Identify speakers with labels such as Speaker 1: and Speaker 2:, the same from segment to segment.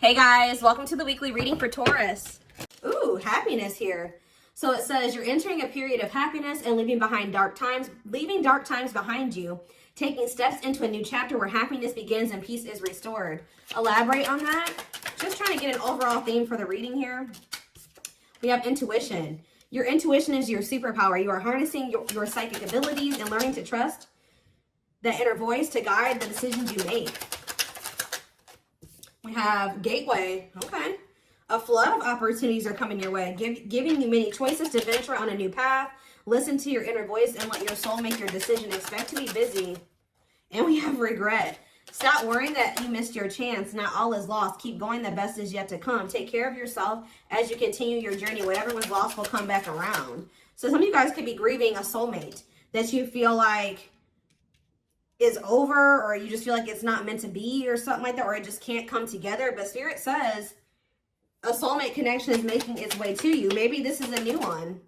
Speaker 1: Hey guys, welcome to the weekly reading for Taurus. Ooh, happiness here. So it says you're entering a period of happiness and leaving dark times behind you, taking steps into a new chapter where happiness begins and peace is restored. Elaborate on that. Just trying to get an overall theme for the reading here. We have intuition. Your intuition is your superpower. You are harnessing your psychic abilities and learning to trust that inner voice to guide the decisions you make. We have gateway. Okay. A flood of opportunities are coming your way, giving you many choices to venture on a new path. Listen to your inner voice and let your soul make your decision. Expect to be busy. And we have regret. Stop worrying that you missed your chance. Not all is lost. Keep going. The best is yet to come. Take care of yourself as you continue your journey. Whatever was lost will come back around. So some of you guys could be grieving a soulmate that you feel like is over, or you just feel like it's not meant to be or something like that, or it just can't come together. But Spirit says a soulmate connection is making its way to you. Maybe this is a new one,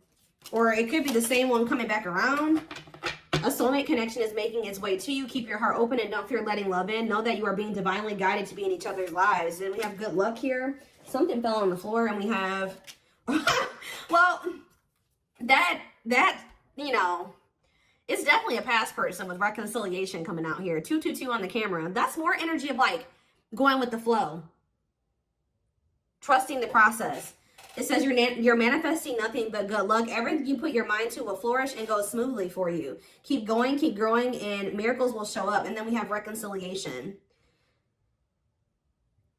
Speaker 1: or it could be the same one coming back around. A soulmate connection is making its way to you. Keep your heart open and don't fear letting love in. Know that you are being divinely guided to be in each other's lives. And we have good luck here. Something fell on the floor, and we have well, that you know, it's definitely a past person with reconciliation coming out here. 222 on the camera. That's more energy of like going with the flow. Trusting the process. It says you're manifesting nothing but good luck. Everything you put your mind to will flourish and go smoothly for you. Keep going, keep growing, and miracles will show up. And then we have reconciliation.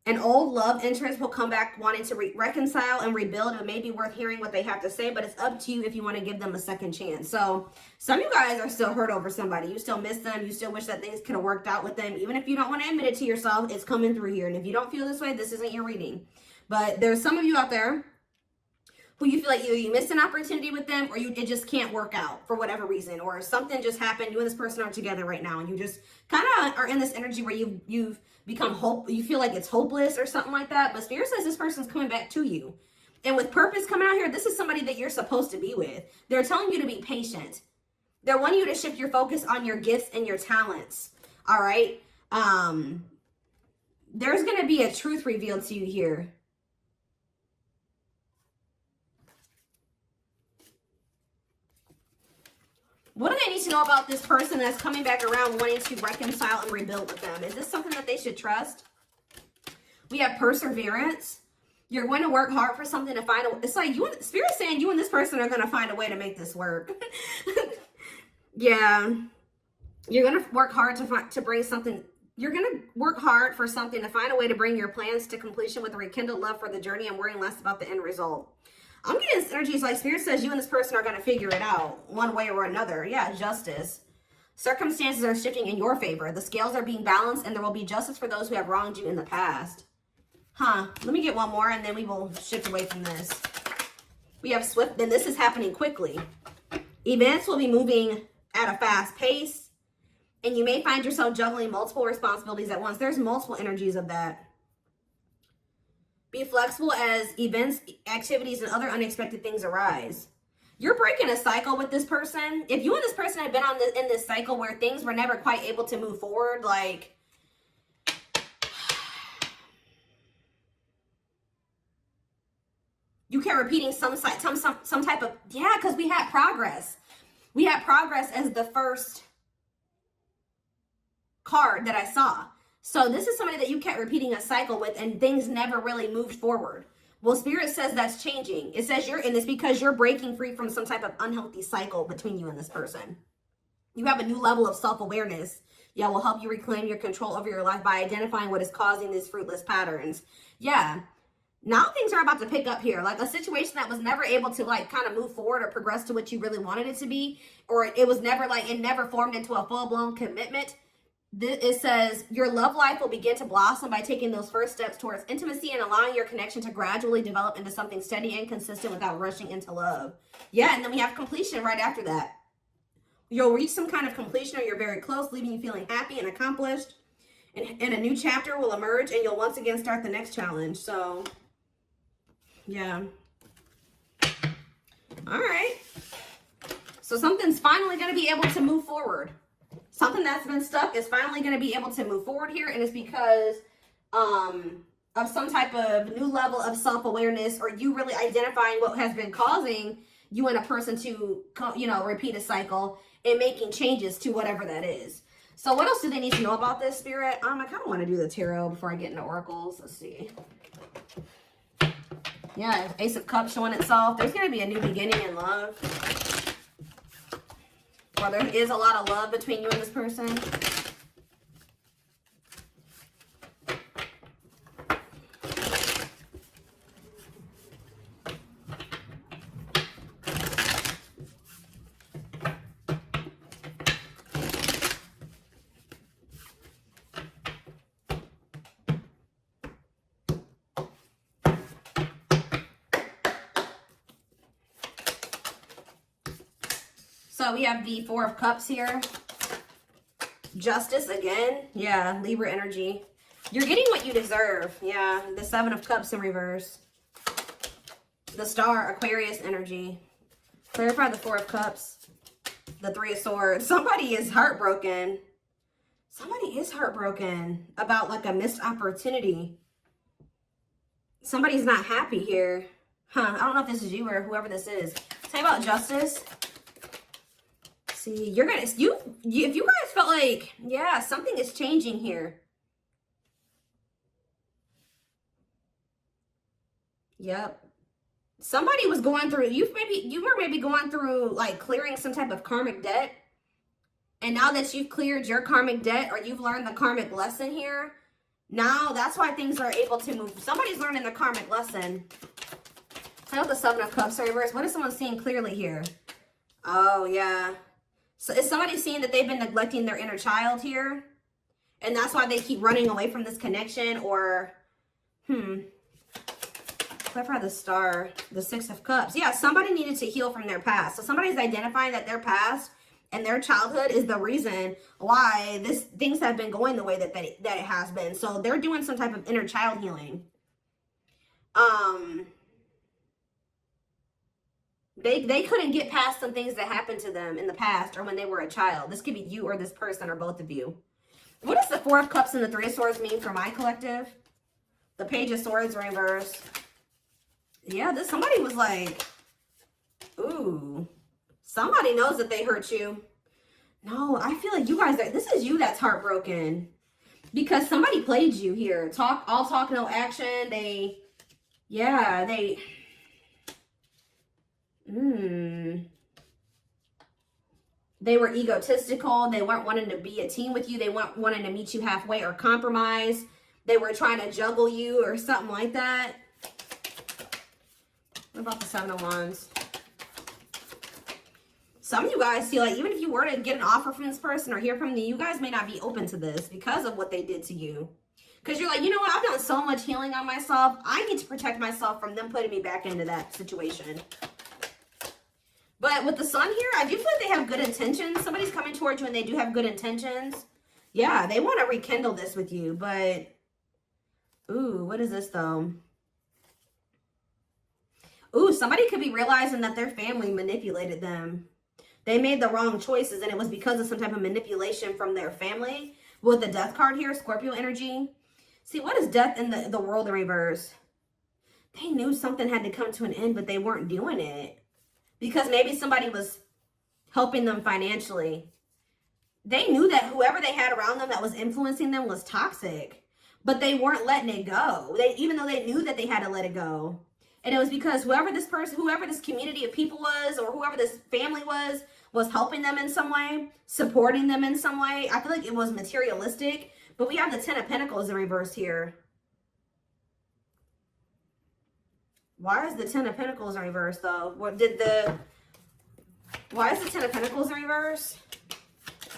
Speaker 1: An old love interest will come back wanting to reconcile and rebuild. It may be worth hearing what they have to say, but it's up to you if you want to give them a second chance. So some of you guys are still hurt over somebody. You still miss them. You still wish that things could have worked out with them. Even if you don't want to admit it to yourself, it's coming through here. And if you don't feel this way, this isn't your reading. But there's some of you out there who you feel like either you missed an opportunity with them, or it just can't work out for whatever reason, or something just happened. You and this person are together right now, and you just kind of are in this energy where you've become you feel like it's hopeless or something like that. But Spirit says this person's coming back to you, and with purpose coming out here. This is somebody that you're supposed to be with. They're telling you to be patient. They're wanting you to shift your focus on your gifts and your talents. All right. There's going to be a truth revealed to you here. What do they need to know about this person that's coming back around wanting to reconcile and rebuild with them? Is this something that they should trust? We have perseverance. You're going to work hard for something to find a... It's like Spirit's saying you and this person are going to find a way to make this work. Yeah. You're going to work hard to bring something... You're going to work hard for something to find a way to bring your plans to completion with a rekindled love for the journey and worrying less about the end result. I'm getting this energy. It's like Spirit says you and this person are going to figure it out one way or another. Yeah, justice. Circumstances are shifting in your favor. The scales are being balanced, and there will be justice for those who have wronged you in the past. Let me get one more, and then we will shift away from this. We have swift, then this is happening quickly. Events will be moving at a fast pace, and you may find yourself juggling multiple responsibilities at once. There's multiple energies of that. Be flexible as events, activities, and other unexpected things arise. You're breaking a cycle with this person. If you and this person have been in this cycle where things were never quite able to move forward, like you kept repeating some type of, yeah, because we had progress. We had progress as the first card that I saw. So this is somebody that you kept repeating a cycle with, and things never really moved forward. Well, Spirit says that's changing. It says you're in this because you're breaking free from some type of unhealthy cycle between you and this person. You have a new level of self-awareness. Yeah, will help you reclaim your control over your life by identifying what is causing these fruitless patterns. Yeah. Now things are about to pick up here. Like a situation that was never able to like kind of move forward or progress to what you really wanted it to be. Or it was never like, it never formed into a full-blown commitment. It says your love life will begin to blossom by taking those first steps towards intimacy and allowing your connection to gradually develop into something steady and consistent without rushing into love. Yeah, and then we have completion right after that. You'll reach some kind of completion, or you're very close, leaving you feeling happy and accomplished. And a new chapter will emerge, and you'll once again start the next challenge. So, yeah. All right. So something's finally going to be able to move forward. Something that's been stuck is finally going to be able to move forward here. And it's because of some type of new level of self-awareness, or you really identifying what has been causing you and a person to, you know, repeat a cycle and making changes to whatever that is. So what else do they need to know about this, Spirit? I kind of want to do the tarot before I get into oracles. Let's see. Yeah, Ace of Cups showing itself. There's going to be a new beginning in love. Or there is a lot of love between you and this person. So we have the Four of Cups here. Justice again. Yeah, Libra energy. You're getting what you deserve. Yeah, the Seven of Cups in reverse. The Star, Aquarius energy. Clarify the Four of Cups. The Three of Swords. Somebody is heartbroken. Somebody is heartbroken about like a missed opportunity. Somebody's not happy here. Huh, I don't know if this is you or whoever this is. Tell me about Justice. See, you're gonna, if you guys felt like, yeah, something is changing here. Yep. Somebody was going through, you were maybe going through like clearing some type of karmic debt. And now that you've cleared your karmic debt, or you've learned the karmic lesson here, now that's why things are able to move. Somebody's learning the karmic lesson. I know the Seven of Cups reverse. What is someone seeing clearly here? Oh, yeah. So is somebody seeing that they've been neglecting their inner child here? And that's why they keep running away from this connection? Or, clarify the Star, the Six of Cups. Yeah, somebody needed to heal from their past. So somebody's identifying that their past and their childhood is the reason why things have been going the way that it has been. So they're doing some type of inner child healing. They couldn't get past some things that happened to them in the past or when they were a child. This could be you or this person or both of you. What does the Four of Cups and the Three of Swords mean for my collective? The Page of Swords reverse. Yeah, somebody was like, ooh, somebody knows that they hurt you. No, I feel like you guys this is you that's heartbroken. Because somebody played you here. All talk, no action. They were egotistical. They weren't wanting to be a team with you. They weren't wanting to meet you halfway or compromise. They were trying to juggle you or something like that. What about the Seven of Wands? Some of you guys feel like even if you were to get an offer from this person or hear from them, you guys may not be open to this because of what they did to you. Because you're like, you know what? I've done so much healing on myself. I need to protect myself from them putting me back into that situation. But with the Sun here, I do feel like they have good intentions. Somebody's coming towards you and they do have good intentions. Yeah, they want to rekindle this with you. But, ooh, what is this though? Ooh, somebody could be realizing that their family manipulated them. They made the wrong choices and it was because of some type of manipulation from their family. With the Death card here, Scorpio energy. See, what is Death in the World in reverse? They knew something had to come to an end, but they weren't doing it. Because maybe somebody was helping them financially. They knew that whoever they had around them that was influencing them was toxic. But they weren't letting it go. Even though they knew that they had to let it go. And it was because whoever this community of people was, or whoever this family was helping them in some way, supporting them in some way. I feel like it was materialistic. But we have the Ten of Pentacles in reverse here. Why is the Ten of Pentacles in reverse, though? Why is the Ten of Pentacles in reverse?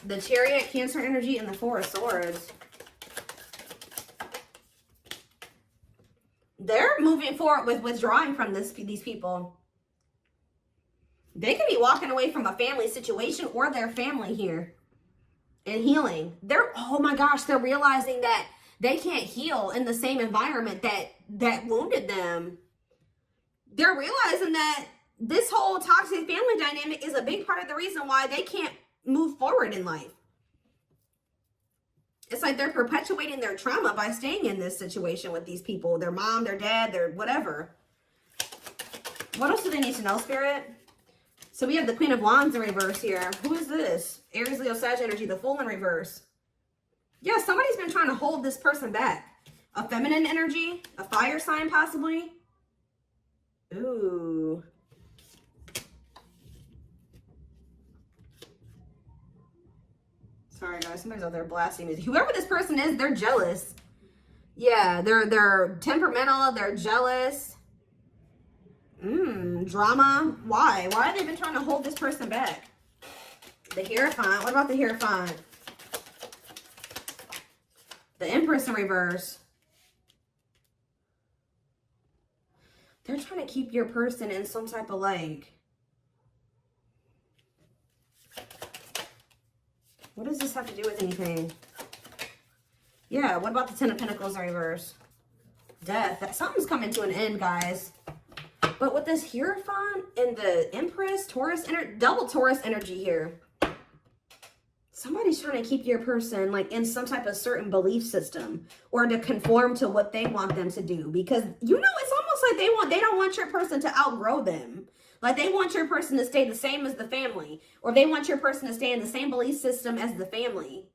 Speaker 1: The Chariot, Cancer energy, and the Four of Swords. They're moving forward with withdrawing from these people. They could be walking away from a family situation or their family here and healing. Oh my gosh, they're realizing that they can't heal in the same environment that wounded them. They're realizing that this whole toxic family dynamic is a big part of the reason why they can't move forward in life. It's like they're perpetuating their trauma by staying in this situation with these people. Their mom, their dad, their whatever. What else do they need to know, Spirit? So we have the Queen of Wands in reverse here. Who is this? Aries, Leo, Sag energy, the Fool in reverse. Yeah, somebody's been trying to hold this person back. A feminine energy, a fire sign possibly. Ooh. Sorry guys, somebody's out there blasting music. Whoever this person is, they're jealous. Yeah, they're temperamental, they're jealous. Drama. Why? Why have they been trying to hold this person back? The Hierophant. What about the Hierophant? The Empress in reverse. They're trying to keep your person in some type of like... What does this have to do with anything? Yeah, what about the Ten of Pentacles in reverse? Death. Something's coming to an end, guys. But with this Hierophant and the Empress, Taurus, double Taurus energy here. Somebody's trying to keep your person like in some type of certain belief system or to conform to what they want them to do. Because, you know, it's almost like they don't want your person to outgrow them. Like they want your person to stay the same as the family. Or they want your person to stay in the same belief system as the family.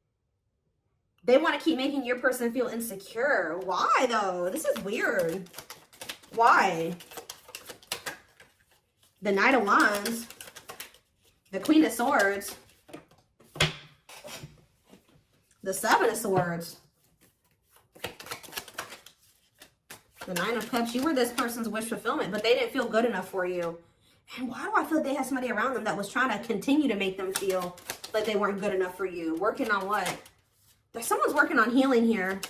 Speaker 1: They want to keep making your person feel insecure. Why though? This is weird. Why? The Knight of Wands, the Queen of Swords, the Seven of Swords, the Nine of Cups. You were this person's wish fulfillment, but they didn't feel good enough for you. And why do I feel like they had somebody around them that was trying to continue to make them feel like they weren't good enough for you? Working on what? Someone's working on healing here.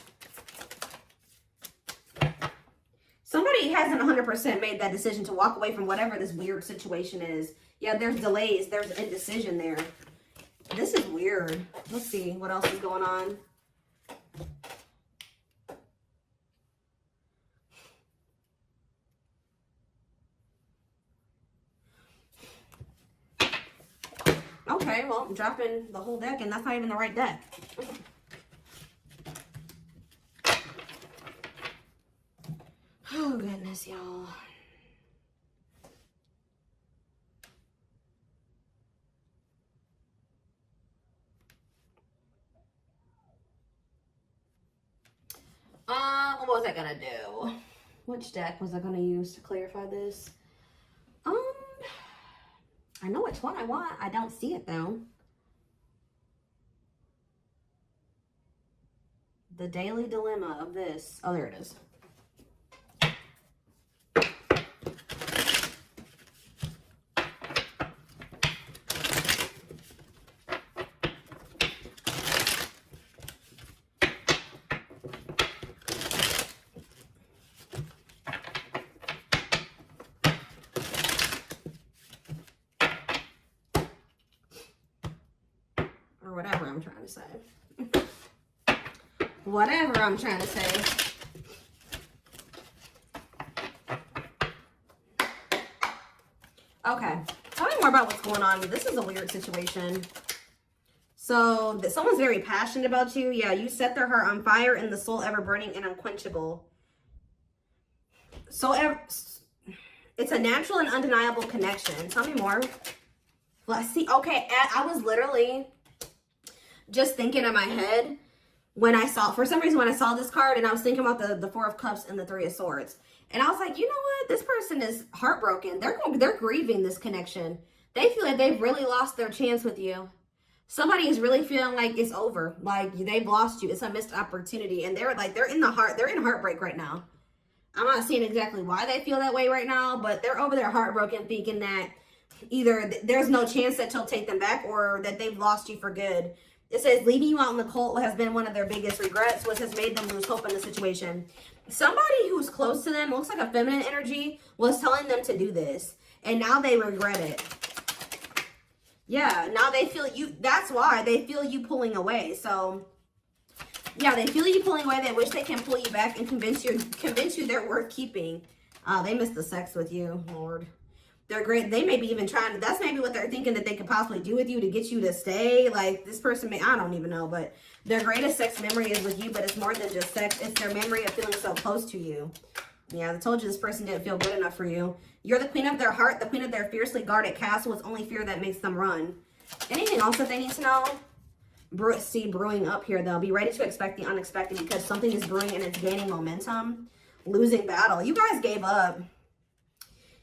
Speaker 1: Somebody hasn't 100% made that decision to walk away from whatever this weird situation is. Yeah, there's delays. There's indecision there. This is weird. Let's see what else is going on. Okay, well, I'm dropping the whole deck, and that's not even the right deck. Oh, goodness, y'all. What was I gonna do? Which deck was I gonna use to clarify this? I know which one I want. I don't see it, though. The daily dilemma of this. Oh, there it is. Or whatever I'm trying to say. Whatever I'm trying to say. Okay. Tell me more about what's going on. This is a weird situation. So, someone's very passionate about you. Yeah, you set their heart on fire and the soul ever burning and unquenchable. So, it's a natural and undeniable connection. Tell me more. Let's see. Okay, I was literally just thinking in my head when I saw, for some reason, when I saw this card, and I was thinking about the Four of Cups and the Three of Swords. And I was like, you know what? This person is heartbroken. They're grieving this connection. They feel like they've really lost their chance with you. Somebody is really feeling like it's over. Like they've lost you. It's a missed opportunity. And they're in heartbreak right now. I'm not seeing exactly why they feel that way right now, but they're over there heartbroken, thinking that either there's no chance that you'll take them back or that they've lost you for good. It says, leaving you out in the cold has been one of their biggest regrets, which has made them lose hope in the situation. Somebody who's close to them, looks like a feminine energy, was telling them to do this. And now they regret it. Yeah, now they feel you. That's why they feel you pulling away. So, yeah, they feel you pulling away. They wish they can pull you back and convince you they're worth keeping. They miss the sex with you, Lord. They're great. They may be even trying to, that's maybe what they're thinking that they could possibly do with you to get you to stay. Like this person may, I don't even know, but their greatest sex memory is with you, but it's more than just sex. It's their memory of feeling so close to you. Yeah, I told you this person didn't feel good enough for you. You're the queen of their heart, the queen of their fiercely guarded castle. It's only fear that makes them run. Anything else that they need to know? Brewing up here though. Be ready to expect the unexpected because something is brewing and it's gaining momentum. Losing battle. You guys gave up.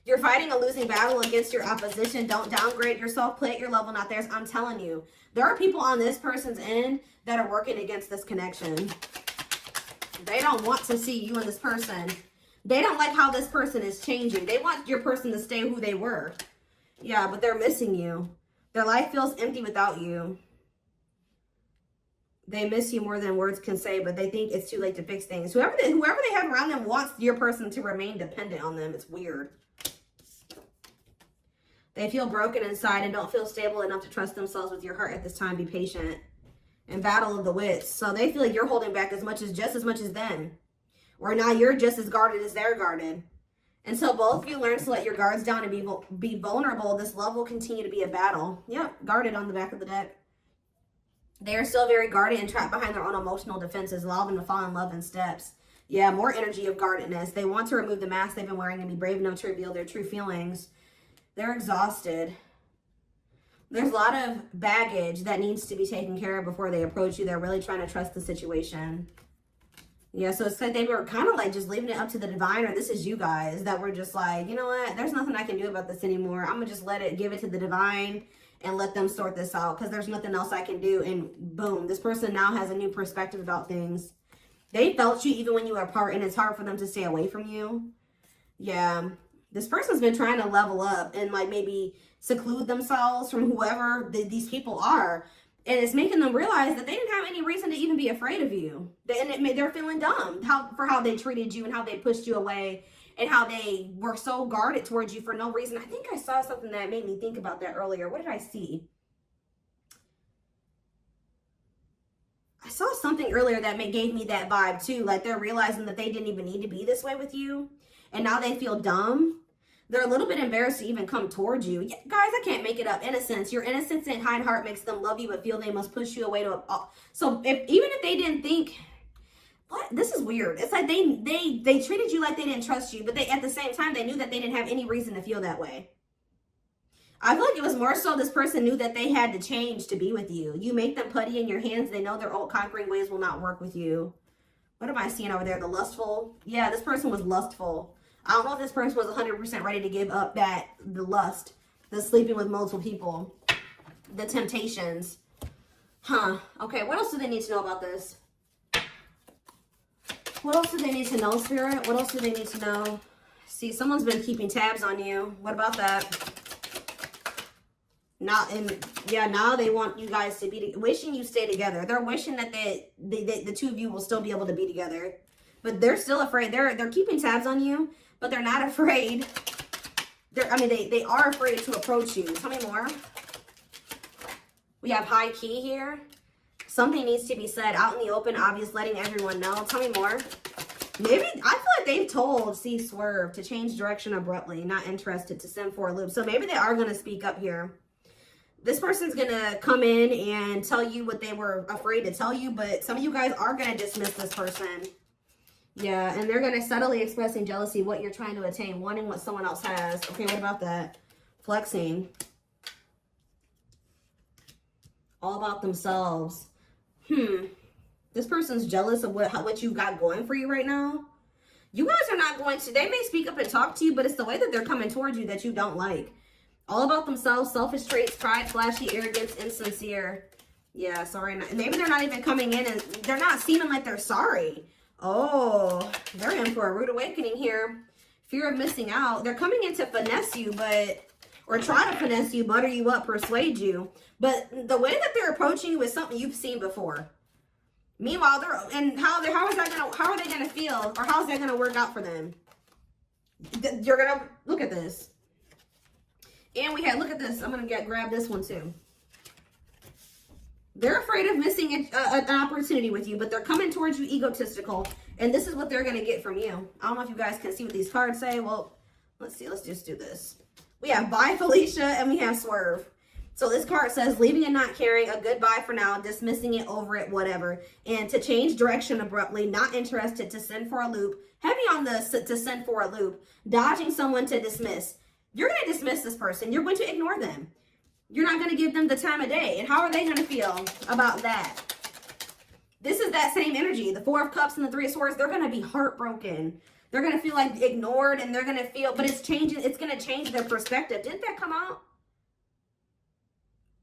Speaker 1: You're fighting a losing battle against your opposition. Don't downgrade yourself. Play at your level, not theirs. I'm telling you, there are people on this person's end that are working against this connection. They don't want to see you and this person. They don't like how this person is changing. They want your person to stay who they were. Yeah, but they're missing you. Their life feels empty without you. They miss you more than words can say, but they think it's too late to fix things. Whoever they have around them wants your person to remain dependent on them. It's weird. They feel broken inside and don't feel stable enough to trust themselves with your heart at this time. Be patient. And battle of the wits. So they feel like you're holding back just as much as them. Or now you're just as guarded as they're guarded. And so both of you learn to let your guards down and be vulnerable. This love will continue to be a battle. Yep, guarded on the back of the deck. They are still very guarded and trapped behind their own emotional defenses, allowing them to fall in love in steps. Yeah, more energy of guardedness. They want to remove the mask they've been wearing and be brave enough to reveal their true feelings. They're exhausted. There's a lot of baggage that needs to be taken care of before they approach you. They're really trying to trust the situation. Yeah, so it's like they were kind of like just leaving it up to the divine, or this is you guys that were just like, you know what? There's nothing I can do about this anymore. I'm going to just give it to the divine and let them sort this out because there's nothing else I can do. And boom, this person now has a new perspective about things. They felt you even when you were apart, and it's hard for them to stay away from you. Yeah. This person's been trying to level up and like maybe seclude themselves from whoever these people are. And it's making them realize that they didn't have any reason to even be afraid of you. They're feeling dumb for how they treated you and how they pushed you away and how they were so guarded towards you for no reason. I think I saw something that made me think about that earlier. What did I see? I saw something earlier that gave me that vibe too. Like they're realizing that they didn't even need to be this way with you. And now they feel dumb. They're a little bit embarrassed to even come towards you. Yeah, guys, I can't make it up. Innocence. Your innocence and kind heart makes them love you but feel they must push you away to so even if they didn't think, what? This is weird. It's like they treated you like they didn't trust you, but they at the same time they knew that they didn't have any reason to feel that way. I feel like it was more so this person knew that they had to change to be with you. You make them putty in your hands. They know their old conquering ways will not work with you. What am I seeing over there? The lustful? Yeah, this person was lustful. I don't know if this person was 100% ready to give up the lust, the sleeping with multiple people, the temptations. Huh. Okay, what else do they need to know about this? What else do they need to know, Spirit? What else do they need to know? See, someone's been keeping tabs on you. What about that? Now they want you guys to be wishing you stay together. They're wishing that the two of you will still be able to be together. But they're still afraid. They're keeping tabs on you, but they're not afraid. They are afraid to approach you. Tell me more. We have high key here. Something needs to be said out in the open, obvious, letting everyone know. Tell me more. Maybe, I feel like they've told Swerve to change direction abruptly, not interested, to send for a loop. So maybe they are going to speak up here. This person's going to come in and tell you what they were afraid to tell you, but some of you guys are going to dismiss this person. Yeah, and they're going to subtly expressing jealousy, what you're trying to attain, wanting what someone else has. Okay, what about that? Flexing. All about themselves. This person's jealous of what you got going for you right now. You guys are not going to, they may speak up and talk to you, but it's the way that they're coming towards you that you don't like. All about themselves, selfish traits, pride, flashy, arrogance, insincere. Yeah, sorry. Maybe they're not even coming in and they're not seeming like they're sorry. Oh, they're in for a rude awakening here. Fear of missing out. They're coming in to finesse you, or try to finesse you, butter you up, persuade you. But the way that they're approaching you is something you've seen before. Meanwhile, how are they gonna feel, or how's that gonna work out for them? You're gonna look at this, and look at this. I'm gonna grab this one too. They're afraid of missing an opportunity with you, but they're coming towards you egotistical, and this is what they're gonna get from you. I don't know if you guys can see what these cards say. Well, let's see. Let's just do this. We have bye, Felicia, and we have swerve. So this card says, leaving and not caring, a goodbye for now, dismissing it, over it, whatever. And to change direction abruptly, not interested, to send for a loop. Heavy on the to send for a loop. Dodging someone, to dismiss. You're going to dismiss this person. You're going to ignore them. You're not going to give them the time of day. And how are they going to feel about that? This is that same energy. The Four of Cups and the Three of Swords, they're going to be heartbroken. They're going to feel like ignored, and they're going to feel, but it's changing. It's going to change their perspective. Didn't that come out?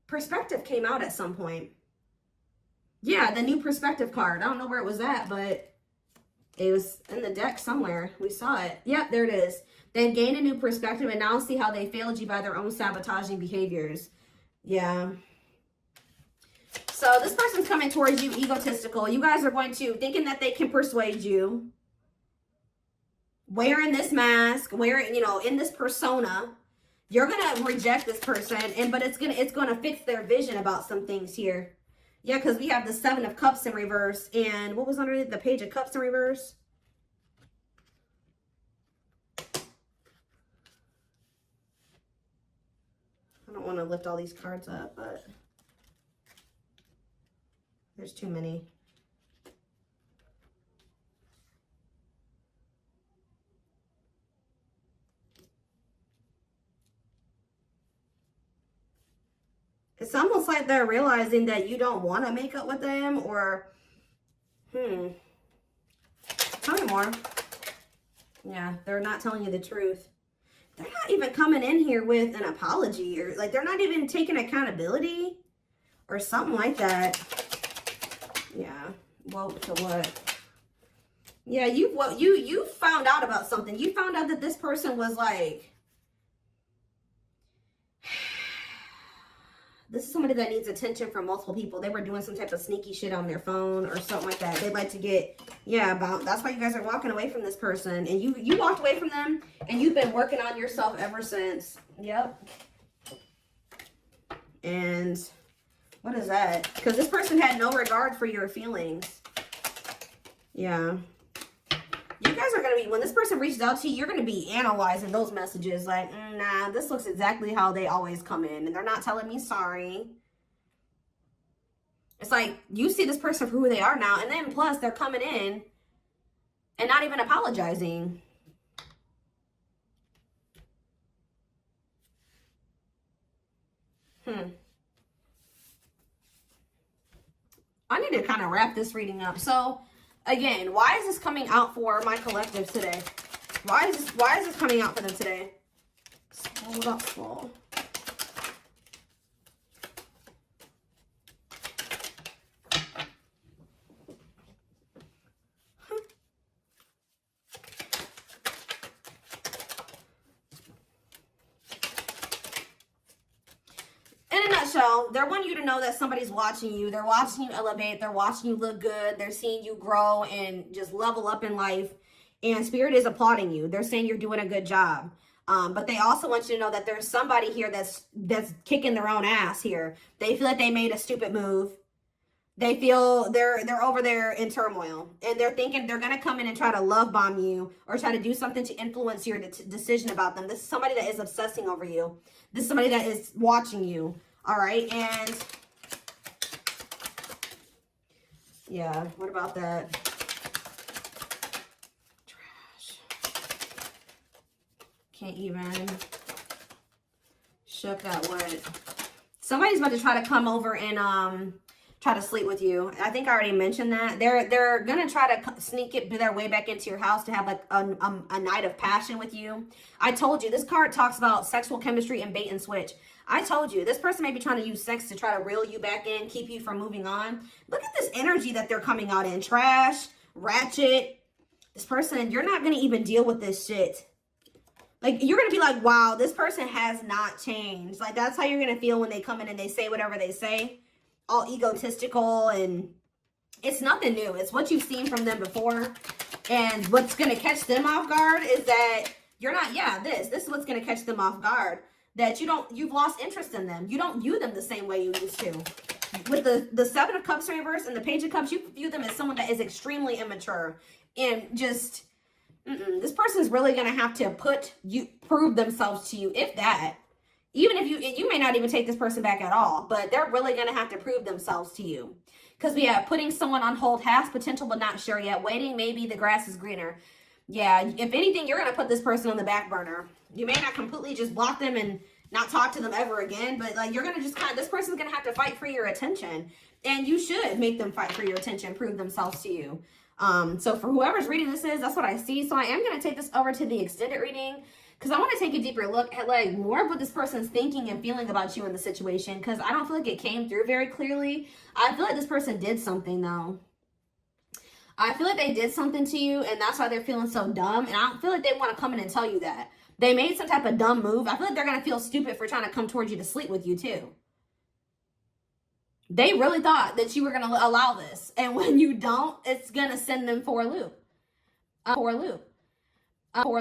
Speaker 1: Perspective came out at some point. Yeah, the new perspective card. I don't know where it was at, but it was in the deck somewhere. We saw it. Yep, there it is. They've gained a new perspective and now see how they failed you by their own sabotaging behaviors. Yeah. So this person's coming towards you egotistical. You guys are going to, thinking that they can persuade you. Wearing this mask, wearing, you know, in this persona. You're going to reject this person, but it's going to fix their vision about some things here. Yeah, because we have the Seven of Cups in reverse. And what was underneath the Page of Cups in reverse? I don't want to lift all these cards up, but there's too many. It's almost like they're realizing that you don't want to make up with them, or, tell me more. Yeah, they're not telling you the truth. They're not even coming in here with an apology, or like they're not even taking accountability or something like that. Yeah, well, to what? Yeah, you found out about something. You found out that this person was like, this is somebody that needs attention from multiple people. They were doing some type of sneaky shit on their phone or something like that. They'd like to get, that's why you guys are walking away from this person. And you walked away from them, and you've been working on yourself ever since. Yep. And what is that? Because this person had no regard for your feelings. Yeah. You guys are going to be, when this person reaches out to you, you're going to be analyzing those messages like, nah, this looks exactly how they always come in. And they're not telling me sorry. It's like, you see this person for who they are now. And then plus, they're coming in and not even apologizing. I need to kind of wrap this reading up. So, again, why is this coming out for my collective today? Why is this coming out for them today? Hold up, slow. In a nutshell, they're wanting you to know that somebody's watching you. They're watching you elevate. They're watching you look good. They're seeing you grow and just level up in life. And Spirit is applauding you. They're saying you're doing a good job. But they also want you to know that there's somebody here that's kicking their own ass here. They feel like they made a stupid move. They feel they're over there in turmoil. And they're thinking they're going to come in and try to love bomb you or try to do something to influence your decision about them. This is somebody that is obsessing over you. This is somebody that is watching you. All right. And yeah, what about that? Trash. Can't even. Shook that word. Somebody's about to try to come over and try to sleep with you. I think I already mentioned that. They're gonna try to sneak it their way back into your house to have like a night of passion with you. I told you, this card talks about sexual chemistry and bait and switch. I told you, this person may be trying to use sex to try to reel you back in, keep you from moving on. Look at this energy that they're coming out in. Trash, ratchet. This person, you're not gonna even deal with this shit. Like, you're gonna be like, wow, this person has not changed. Like, that's how you're gonna feel when they come in and they say whatever they say. All egotistical, and it's nothing new. It's what you've seen from them before. And what's going to catch them off guard is that you're not, this is what's going to catch them off guard. That you've lost interest in them. You don't view them the same way you used to. With the Seven of Cups reverse and the Page of Cups, you view them as someone that is extremely immature and just This person's really going to have to prove themselves to you, if that. Even if you may not even take this person back at all, but they're really going to have to prove themselves to you. Because we have putting someone on hold, has potential but not sure yet, waiting, maybe the grass is greener. Yeah, if anything, you're going to put this person on the back burner. You may not completely just block them and not talk to them ever again, but like you're going to just this person's going to have to fight for your attention. And you should make them fight for your attention, prove themselves to you. So for whoever's reading this that's what I see. So I am going to take this over to the extended reading because I want to take a deeper look at like more of what this person's thinking and feeling about you in the situation, because I don't feel like it came through very clearly. I feel like this person did something though. I feel like they did something to you and that's why they're feeling so dumb. And I don't feel like they want to come in and tell you that. They made some type of dumb move. I feel like they're going to feel stupid for trying to come towards you to sleep with you too. They really thought that you were going to allow this. And when you don't, it's going to send them for a loop.